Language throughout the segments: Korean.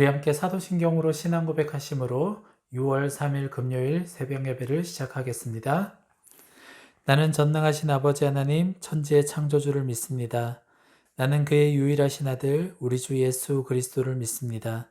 우리 함께 사도신경으로 신앙 고백하심으로 6월 3일 금요일 새벽 예배를 시작하겠습니다. 나는 전능하신 아버지 하나님 천지의 창조주를 믿습니다. 나는 그의 유일하신 아들 우리 주 예수 그리스도를 믿습니다.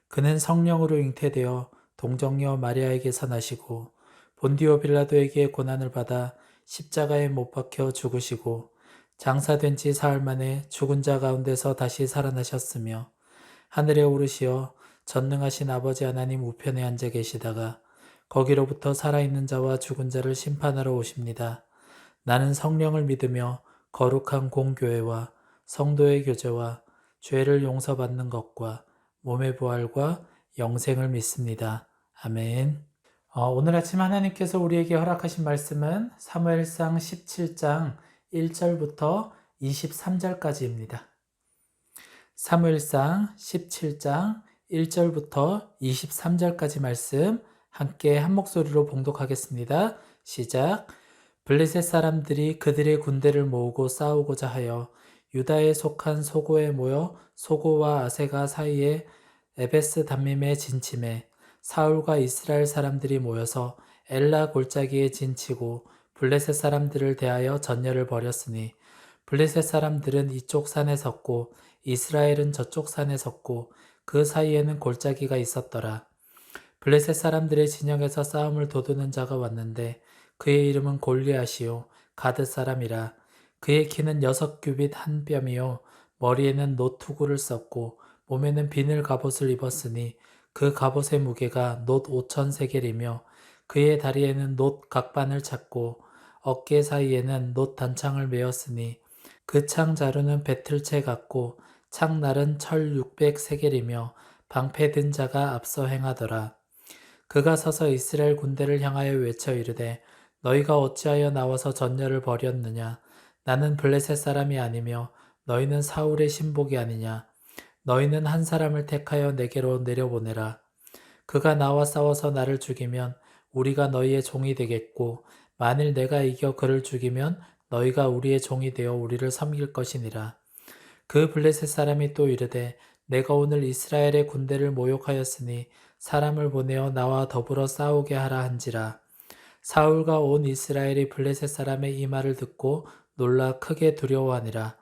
그는 성령으로 잉태되어 동정녀 마리아에게서 나시고 본디오 빌라도에게 고난을 받아 십자가에 못 박혀 죽으시고 장사된 지 사흘 만에 죽은 자 가운데서 다시 살아나셨으며 하늘에 오르시어 전능하신 아버지 하나님 우편에 앉아 계시다가 거기로부터 살아있는 자와 죽은 자를 심판하러 오십니다. 나는 성령을 믿으며 거룩한 공교회와 성도의 교제와 죄를 용서받는 것과 몸의 부활과 영생을 믿습니다. 아멘. 오늘 아침 하나님께서 우리에게 허락하신 말씀은 사무엘상 17장 1절부터 23절까지입니다. 사무엘상 17장 1절부터 23절까지 말씀 함께 한 목소리로 봉독하겠습니다. 시작. 블레셋 사람들이 그들의 군대를 모으고 싸우고자 하여 유다에 속한 소고에 모여 소고와 아세가 사이에 에베스 담밈에 진침해 사울과 이스라엘 사람들이 모여서 엘라 골짜기에 진치고 블레셋 사람들을 대하여 전열을 벌였으니 블레셋 사람들은 이쪽 산에 섰고 이스라엘은 저쪽 산에 섰고 그 사이에는 골짜기가 있었더라. 블레셋 사람들의 진영에서 싸움을 도두는 자가 왔는데 그의 이름은 골리앗이요 가드 사람이라. 그의 키는 6규빗 한 뼘이요 머리에는 노투구를 썼고 몸에는 비늘 갑옷을 입었으니 그 갑옷의 무게가 놋 5,000세겔이며 그의 다리에는 놋 각반을 찼고 어깨 사이에는 놋 단창을 메었으니 그 창 자루는 배틀채 같고 창날은 철 600세겔이며 방패든 자가 앞서 행하더라. 그가 서서 이스라엘 군대를 향하여 외쳐 이르되 너희가 어찌하여 나와서 전열을 벌였느냐. 나는 블레셋 사람이 아니며 너희는 사울의 신복이 아니냐. 너희는 한 사람을 택하여 내게로 내려보내라. 그가 나와 싸워서 나를 죽이면 우리가 너희의 종이 되겠고 만일 내가 이겨 그를 죽이면 너희가 우리의 종이 되어 우리를 섬길 것이니라. 그 블레셋 사람이 또 이르되 내가 오늘 이스라엘의 군대를 모욕하였으니 사람을 보내어 나와 더불어 싸우게 하라 한지라. 사울과 온 이스라엘이 블레셋 사람의 이 말을 듣고 놀라 크게 두려워하니라.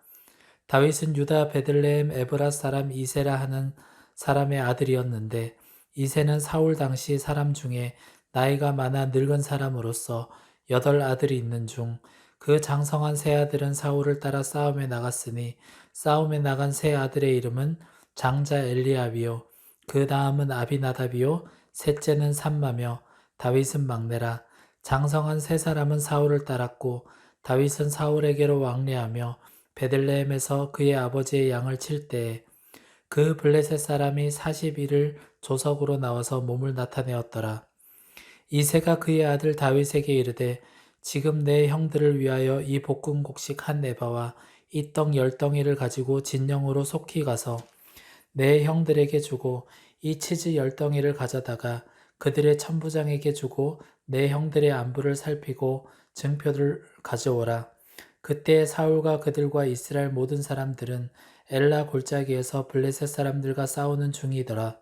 다윗은 유다 베들레헴 에브라 사람 이세라 하는 사람의 아들이었는데 이세는 사울 당시 사람 중에 나이가 많아 늙은 사람으로서 8아들이 있는 중 그 장성한 세 아들은 사울을 따라 싸움에 나갔으니 싸움에 나간 세 아들의 이름은 장자 엘리압이요 그 다음은 아비나답이요 셋째는 삼마며 다윗은 막내라. 장성한 세 사람은 사울을 따랐고 다윗은 사울에게로 왕래하며 베들레헴에서 그의 아버지의 양을 칠 때에 그 블레셋 사람이 40일을 조석으로 나와서 몸을 나타내었더라. 이새가 그의 아들 다윗에게 이르되 지금 내 형들을 위하여 이 볶음곡식 한 에바와 이 떡 10덩이를 가지고 진영으로 속히 가서 내 형들에게 주고 이 치즈 10덩이를 가져다가 그들의 천부장에게 주고 내 형들의 안부를 살피고 증표를 가져오라. 그때 사울과 그들과 이스라엘 모든 사람들은 엘라 골짜기에서 블레셋 사람들과 싸우는 중이더라.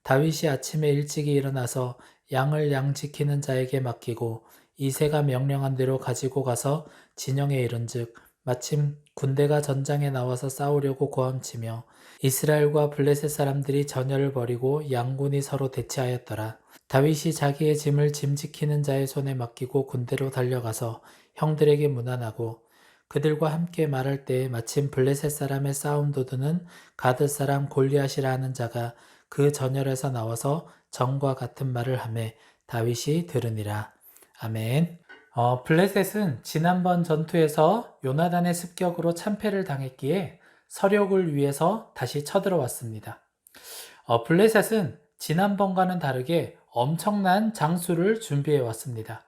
다윗이 아침에 일찍이 일어나서 양을 양 지키는 자에게 맡기고 이새가 명령한 대로 가지고 가서 진영에 이른즉 마침 군대가 전장에 나와서 싸우려고 고함치며 이스라엘과 블레셋 사람들이 전열을 벌이고 양군이 서로 대치하였더라. 다윗이 자기의 짐을 짐 지키는 자의 손에 맡기고 군대로 달려가서 형들에게 문안하고 그들과 함께 말할 때에 마침 블레셋 사람의 싸움 도두는 가드 사람 골리앗이라 하는 자가 그 전열에서 나와서 전과 같은 말을 하매 다윗이 들으니라. 아멘. 블레셋은 지난번 전투에서 요나단의 습격으로 참패를 당했기에 서력을 위해서 다시 쳐들어왔습니다. 블레셋은 지난번과는 다르게 엄청난 장수를 준비해 왔습니다.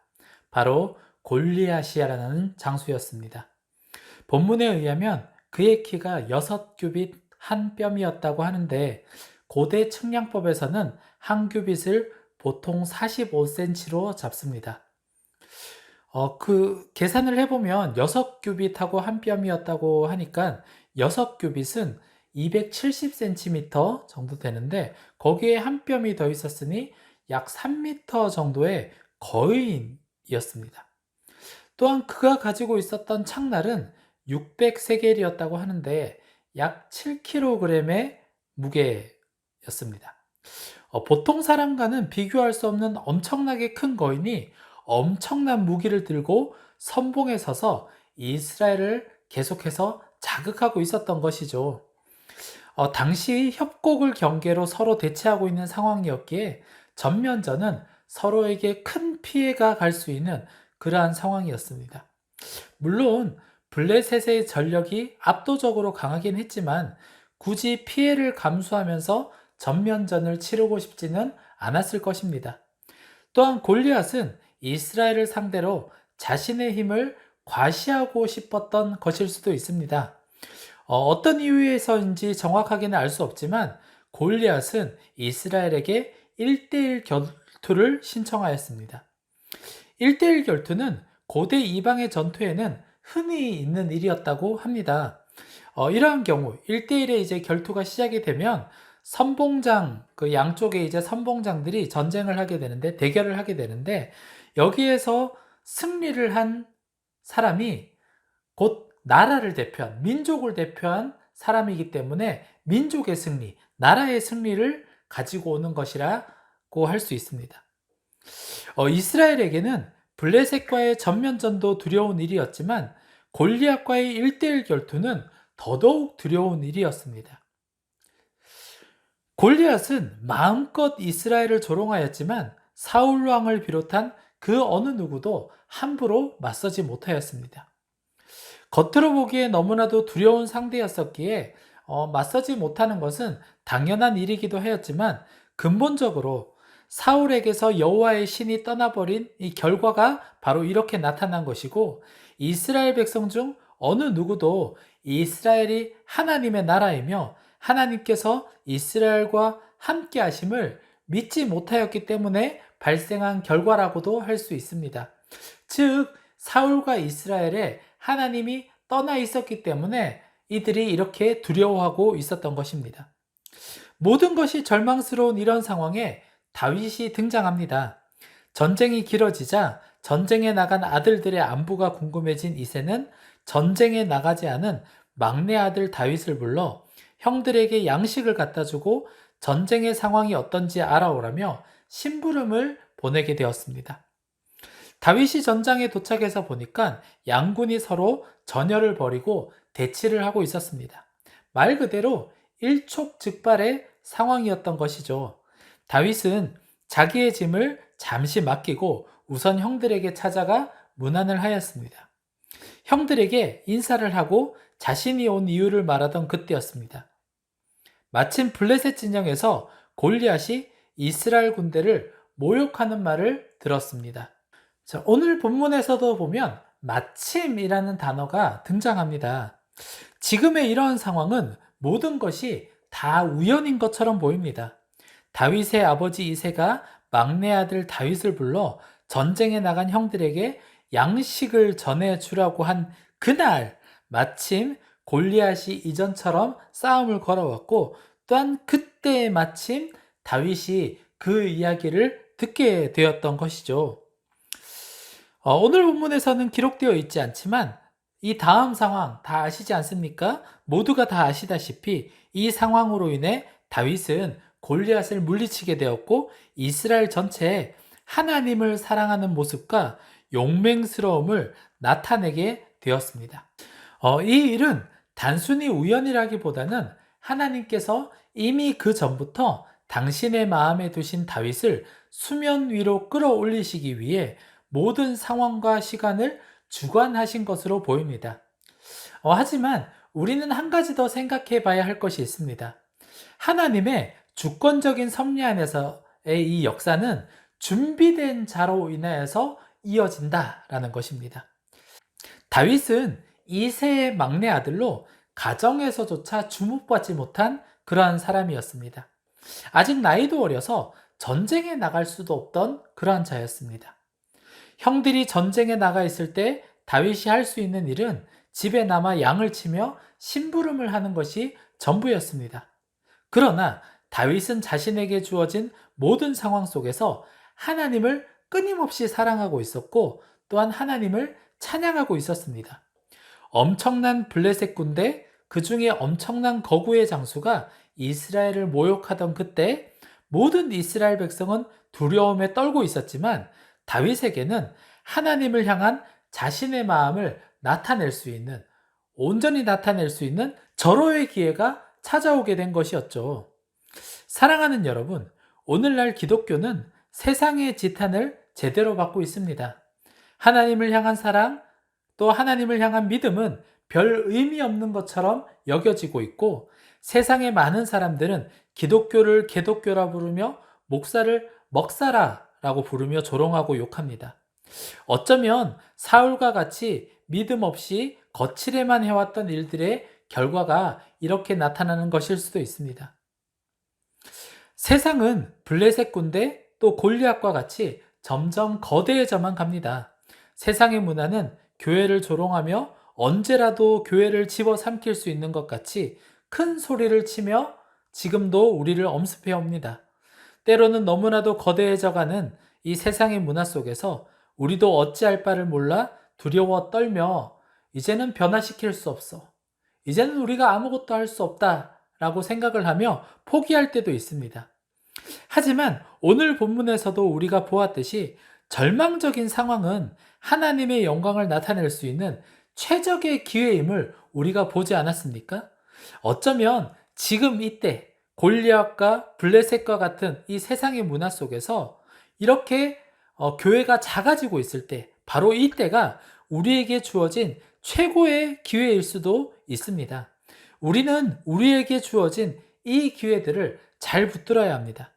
바로 골리앗이라는 장수였습니다. 본문에 의하면 그의 키가 6규빗 한 뼘이었다고 하는데 고대 측량법에서는 한 규빗을 보통 45cm로 잡습니다. 그 계산을 해보면 6규빗하고 한 뼘이었다고 하니까 6규빗은 270cm 정도 되는데 거기에 한 뼘이 더 있었으니 약 3m 정도의 거인이었습니다. 또한 그가 가지고 있었던 창날은 600세겔이었다고 하는데 약 7kg의 무게였습니다. 보통 사람과는 비교할 수 없는 엄청나게 큰 거인이 엄청난 무기를 들고 선봉에 서서 이스라엘을 계속해서 자극하고 있었던 것이죠. 당시 협곡을 경계로 서로 대치하고 있는 상황이었기에 전면전은 서로에게 큰 피해가 갈 수 있는 그러한 상황이었습니다. 물론 블레셋의 전력이 압도적으로 강하긴 했지만 굳이 피해를 감수하면서 전면전을 치르고 싶지는 않았을 것입니다. 또한 골리앗은 이스라엘을 상대로 자신의 힘을 과시하고 싶었던 것일 수도 있습니다. 어떤 이유에서인지 정확하게는 알 수 없지만 골리앗은 이스라엘에게 1대1 결투를 신청하였습니다. 1대1 결투는 고대 이방의 전투에는 흔히 있는 일이었다고 합니다. 이러한 경우 1대1의 이제 결투가 시작이 되면 선봉장, 그 양쪽에 이제 선봉장들이 전쟁을 하게 되는데, 대결을 하게 되는데, 여기에서 승리를 한 사람이 곧 나라를 대표한, 민족을 대표한 사람이기 때문에 민족의 승리, 나라의 승리를 가지고 오는 것이라고 할 수 있습니다. 이스라엘에게는 블레셋과의 전면전도 두려운 일이었지만 골리앗과의 1대1 결투는 더더욱 두려운 일이었습니다. 골리앗은 마음껏 이스라엘을 조롱하였지만 사울 왕을 비롯한 그 어느 누구도 함부로 맞서지 못하였습니다. 겉으로 보기에 너무나도 두려운 상대였었기에 맞서지 못하는 것은 당연한 일이기도 하였지만 근본적으로 사울에게서 여호와의 신이 떠나버린 이 결과가 바로 이렇게 나타난 것이고, 이스라엘 백성 중 어느 누구도 이스라엘이 하나님의 나라이며 하나님께서 이스라엘과 함께 하심을 믿지 못하였기 때문에 발생한 결과라고도 할 수 있습니다. 즉 사울과 이스라엘에 하나님이 떠나 있었기 때문에 이들이 이렇게 두려워하고 있었던 것입니다. 모든 것이 절망스러운 이런 상황에 다윗이 등장합니다. 전쟁이 길어지자 전쟁에 나간 아들들의 안부가 궁금해진 이새는 전쟁에 나가지 않은 막내 아들 다윗을 불러 형들에게 양식을 갖다 주고 전쟁의 상황이 어떤지 알아오라며 심부름을 보내게 되었습니다. 다윗이 전장에 도착해서 보니까 양군이 서로 전열을 벌이고 대치를 하고 있었습니다. 말 그대로 일촉즉발의 상황이었던 것이죠. 다윗은 자기의 짐을 잠시 맡기고 우선 형들에게 찾아가 문안을 하였습니다. 형들에게 인사를 하고 자신이 온 이유를 말하던 그때였습니다. 마침 블레셋 진영에서 골리앗이 이스라엘 군대를 모욕하는 말을 들었습니다. 자, 오늘 본문에서도 보면 마침이라는 단어가 등장합니다. 지금의 이러한 상황은 모든 것이 다 우연인 것처럼 보입니다. 다윗의 아버지 이새가 막내 아들 다윗을 불러 전쟁에 나간 형들에게 양식을 전해주라고 한 그날 마침 골리앗이 이전처럼 싸움을 걸어왔고, 또한 그때 마침 다윗이 그 이야기를 듣게 되었던 것이죠. 오늘 본문에서는 기록되어 있지 않지만 이 다음 상황 다 아시지 않습니까? 모두가 다 아시다시피 이 상황으로 인해 다윗은 골리앗을 물리치게 되었고 이스라엘 전체에 하나님을 사랑하는 모습과 용맹스러움을 나타내게 되었습니다. 이 일은 단순히 우연이라기보다는 하나님께서 이미 그 전부터 당신의 마음에 두신 다윗을 수면 위로 끌어올리시기 위해 모든 상황과 시간을 주관하신 것으로 보입니다. 하지만 우리는 한 가지 더 생각해 봐야 할 것이 있습니다. 하나님의 주권적인 섭리 안에서의 이 역사는 준비된 자로 인하여서 이어진다라는 것입니다. 다윗은 이새의 막내 아들로 가정에서조차 주목받지 못한 그러한 사람이었습니다. 아직 나이도 어려서 전쟁에 나갈 수도 없던 그러한 자였습니다. 형들이 전쟁에 나가 있을 때 다윗이 할 수 있는 일은 집에 남아 양을 치며 심부름을 하는 것이 전부였습니다. 그러나 다윗은 자신에게 주어진 모든 상황 속에서 하나님을 끊임없이 사랑하고 있었고 또한 하나님을 찬양하고 있었습니다. 엄청난 블레셋 군대, 그 중에 엄청난 거구의 장수가 이스라엘을 모욕하던 그때 모든 이스라엘 백성은 두려움에 떨고 있었지만 다윗에게는 하나님을 향한 자신의 마음을 온전히 나타낼 수 있는 절호의 기회가 찾아오게 된 것이었죠. 사랑하는 여러분, 오늘날 기독교는 세상의 지탄을 제대로 받고 있습니다. 하나님을 향한 사랑, 또 하나님을 향한 믿음은 별 의미 없는 것처럼 여겨지고 있고 세상의 많은 사람들은 기독교를 개독교라 부르며 목사를 먹사라라고 부르며 조롱하고 욕합니다. 어쩌면 사울과 같이 믿음 없이 거칠에만 해왔던 일들의 결과가 이렇게 나타나는 것일 수도 있습니다. 세상은 블레셋 군대 또 골리앗과 같이 점점 거대해져만 갑니다. 세상의 문화는 교회를 조롱하며 언제라도 교회를 집어삼킬 수 있는 것 같이 큰 소리를 치며 지금도 우리를 엄습해 옵니다. 때로는 너무나도 거대해져가는 이 세상의 문화 속에서 우리도 어찌할 바를 몰라 두려워 떨며 이제는 변화시킬 수 없어. 이제는 우리가 아무것도 할 수 없다 라고 생각을 하며 포기할 때도 있습니다. 하지만 오늘 본문에서도 우리가 보았듯이 절망적인 상황은 하나님의 영광을 나타낼 수 있는 최적의 기회임을 우리가 보지 않았습니까? 어쩌면 지금 이때 골리앗과 블레셋과 같은 이 세상의 문화 속에서 이렇게 교회가 작아지고 있을 때 바로 이때가 우리에게 주어진 최고의 기회일 수도 있습니다. 우리는 우리에게 주어진 이 기회들을 잘 붙들어야 합니다.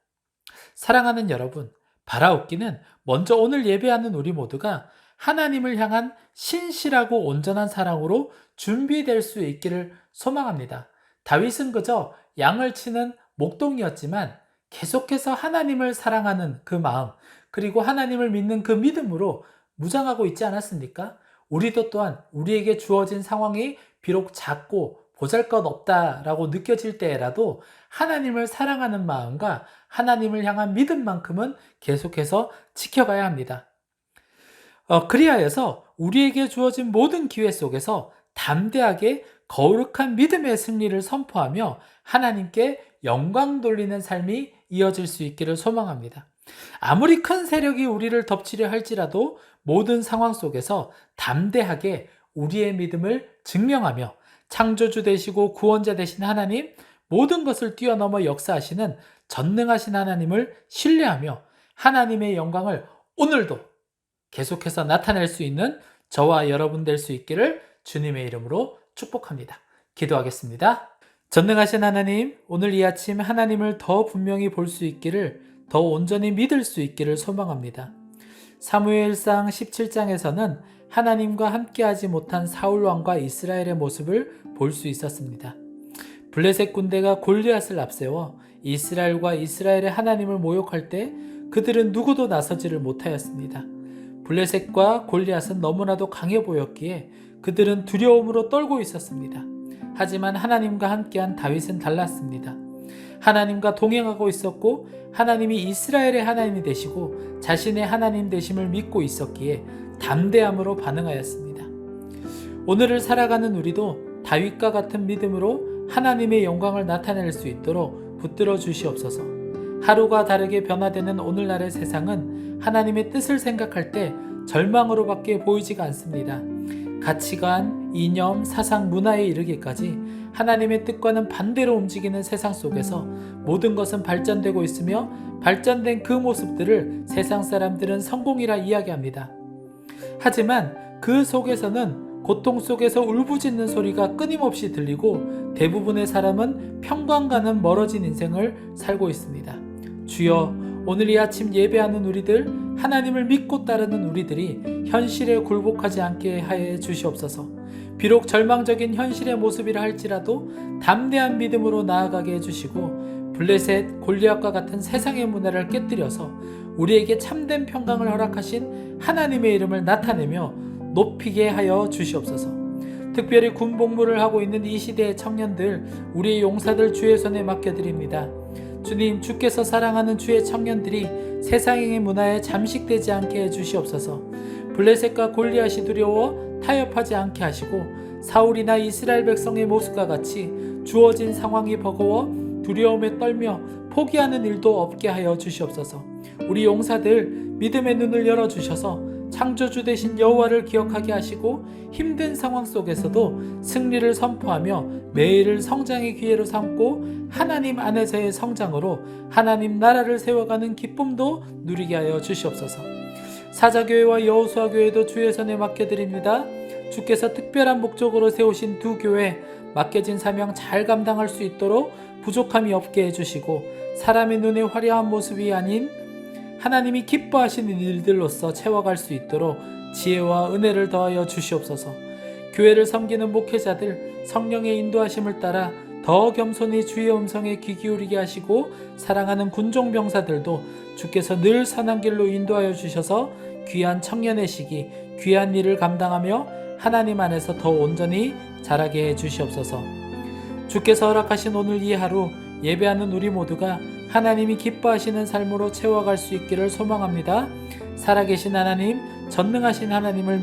사랑하는 여러분, 바라옵기는 먼저 오늘 예배하는 우리 모두가 하나님을 향한 신실하고 온전한 사랑으로 준비될 수 있기를 소망합니다. 다윗은 그저 양을 치는 목동이었지만 계속해서 하나님을 사랑하는 그 마음, 그리고 하나님을 믿는 그 믿음으로 무장하고 있지 않았습니까? 우리도 또한 우리에게 주어진 상황이 비록 작고 보잘것없다라고 느껴질 때라도 하나님을 사랑하는 마음과 하나님을 향한 믿음만큼은 계속해서 지켜가야 합니다. 그리하여서 우리에게 주어진 모든 기회 속에서 담대하게 거룩한 믿음의 승리를 선포하며 하나님께 영광 돌리는 삶이 이어질 수 있기를 소망합니다. 아무리 큰 세력이 우리를 덮치려 할지라도 모든 상황 속에서 담대하게 우리의 믿음을 증명하며 창조주 되시고 구원자 되신 하나님, 모든 것을 뛰어넘어 역사하시는 전능하신 하나님을 신뢰하며 하나님의 영광을 오늘도 계속해서 나타낼 수 있는 저와 여러분 될 수 있기를 주님의 이름으로 축복합니다. 기도하겠습니다. 전능하신 하나님, 오늘 이 아침 하나님을 더 분명히 볼 수 있기를, 더 온전히 믿을 수 있기를 소망합니다. 사무엘상 17장에서는 하나님과 함께하지 못한 사울 왕과 이스라엘의 모습을 볼 수 있었습니다. 블레셋 군대가 골리앗을 앞세워 이스라엘과 이스라엘의 하나님을 모욕할 때 그들은 누구도 나서지를 못하였습니다. 블레셋과 골리앗은 너무나도 강해 보였기에 그들은 두려움으로 떨고 있었습니다. 하지만 하나님과 함께한 다윗은 달랐습니다. 하나님과 동행하고 있었고 하나님이 이스라엘의 하나님이 되시고 자신의 하나님 되심을 믿고 있었기에 담대함으로 반응하였습니다. 오늘을 살아가는 우리도 다윗과 같은 믿음으로 하나님의 영광을 나타낼 수 있도록 붙들어 주시옵소서. 하루가 다르게 변화되는 오늘날의 세상은 하나님의 뜻을 생각할 때 절망으로밖에 보이지가 않습니다. 가치관, 이념, 사상, 문화에 이르기까지 하나님의 뜻과는 반대로 움직이는 세상 속에서 모든 것은 발전되고 있으며 발전된 그 모습들을 세상 사람들은 성공이라 이야기합니다. 하지만 그 속에서는 고통 속에서 울부짖는 소리가 끊임없이 들리고 대부분의 사람은 평강과는 멀어진 인생을 살고 있습니다. 주여, 오늘 이 아침 예배하는 우리들, 하나님을 믿고 따르는 우리들이 현실에 굴복하지 않게 하여 주시옵소서. 비록 절망적인 현실의 모습이라 할지라도 담대한 믿음으로 나아가게 해주시고 블레셋, 골리앗과 같은 세상의 문화를 깨뜨려서 우리에게 참된 평강을 허락하신 하나님의 이름을 나타내며 높이게 하여 주시옵소서. 특별히 군 복무를 하고 있는 이 시대의 청년들, 우리의 용사들 주의 손에 맡겨드립니다. 주님, 주께서 사랑하는 주의 청년들이 세상의 문화에 잠식되지 않게 해주시옵소서. 블레셋과 골리앗이 두려워 타협하지 않게 하시고 사울이나 이스라엘 백성의 모습과 같이 주어진 상황이 버거워 두려움에 떨며 포기하는 일도 없게 하여 주시옵소서. 우리 용사들 믿음의 눈을 열어주셔서 창조주 되신 여호와를 기억하게 하시고 힘든 상황 속에서도 승리를 선포하며 매일을 성장의 기회로 삼고 하나님 안에서의 성장으로 하나님 나라를 세워가는 기쁨도 누리게 하여 주시옵소서. 사자교회와 여호수아교회도 주의 손에 맡겨드립니다. 주께서 특별한 목적으로 세우신 두 교회 맡겨진 사명 잘 감당할 수 있도록 부족함이 없게 해주시고 사람의 눈에 화려한 모습이 아닌 하나님이 기뻐하시는 일들로서 채워갈 수 있도록 지혜와 은혜를 더하여 주시옵소서. 교회를 섬기는 목회자들 성령의 인도하심을 따라 더 겸손히 주의 음성에 귀 기울이게 하시고 사랑하는 군종병사들도 주께서 늘 선한 길로 인도하여 주셔서 귀한 청년의 시기, 귀한 일을 감당하며 하나님 안에서 더 온전히 자라게 해 주시옵소서. 주께서 허락하신 오늘 이 하루 예배하는 우리 모두가 하나님이 기뻐하시는 삶으로 채워갈 수 있기를 소망합니다. 살아계신 하나님, 전능하신 하나님을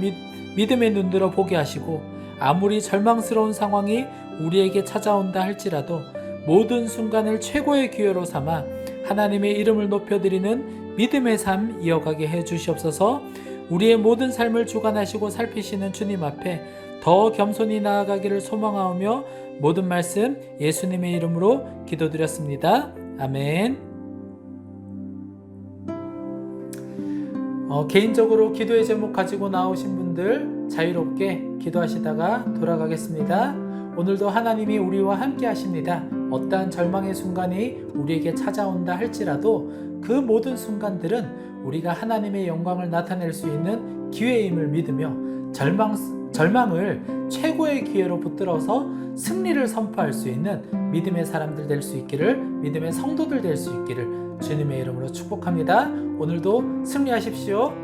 믿음의 눈들어 보게 하시고 아무리 절망스러운 상황이 우리에게 찾아온다 할지라도 모든 순간을 최고의 기회로 삼아 하나님의 이름을 높여드리는 믿음의 삶 이어가게 해 주시옵소서. 우리의 모든 삶을 주관하시고 살피시는 주님 앞에 더 겸손히 나아가기를 소망하며 모든 말씀 예수님의 이름으로 기도드렸습니다. 아멘. 개인적으로 기도의 제목 가지고 나오신 분들 자유롭게 기도하시다가 돌아가겠습니다. 오늘도 하나님이 우리와 함께 하십니다. 어떠한 절망의 순간이 우리에게 찾아온다 할지라도 그 모든 순간들은 우리가 하나님의 영광을 나타낼 수 있는 기회임을 믿으며 절망을 최고의 기회로 붙들어서 승리를 선포할 수 있는 믿음의 사람들 될 수 있기를, 믿음의 성도들 될 수 있기를 주님의 이름으로 축복합니다. 오늘도 승리하십시오.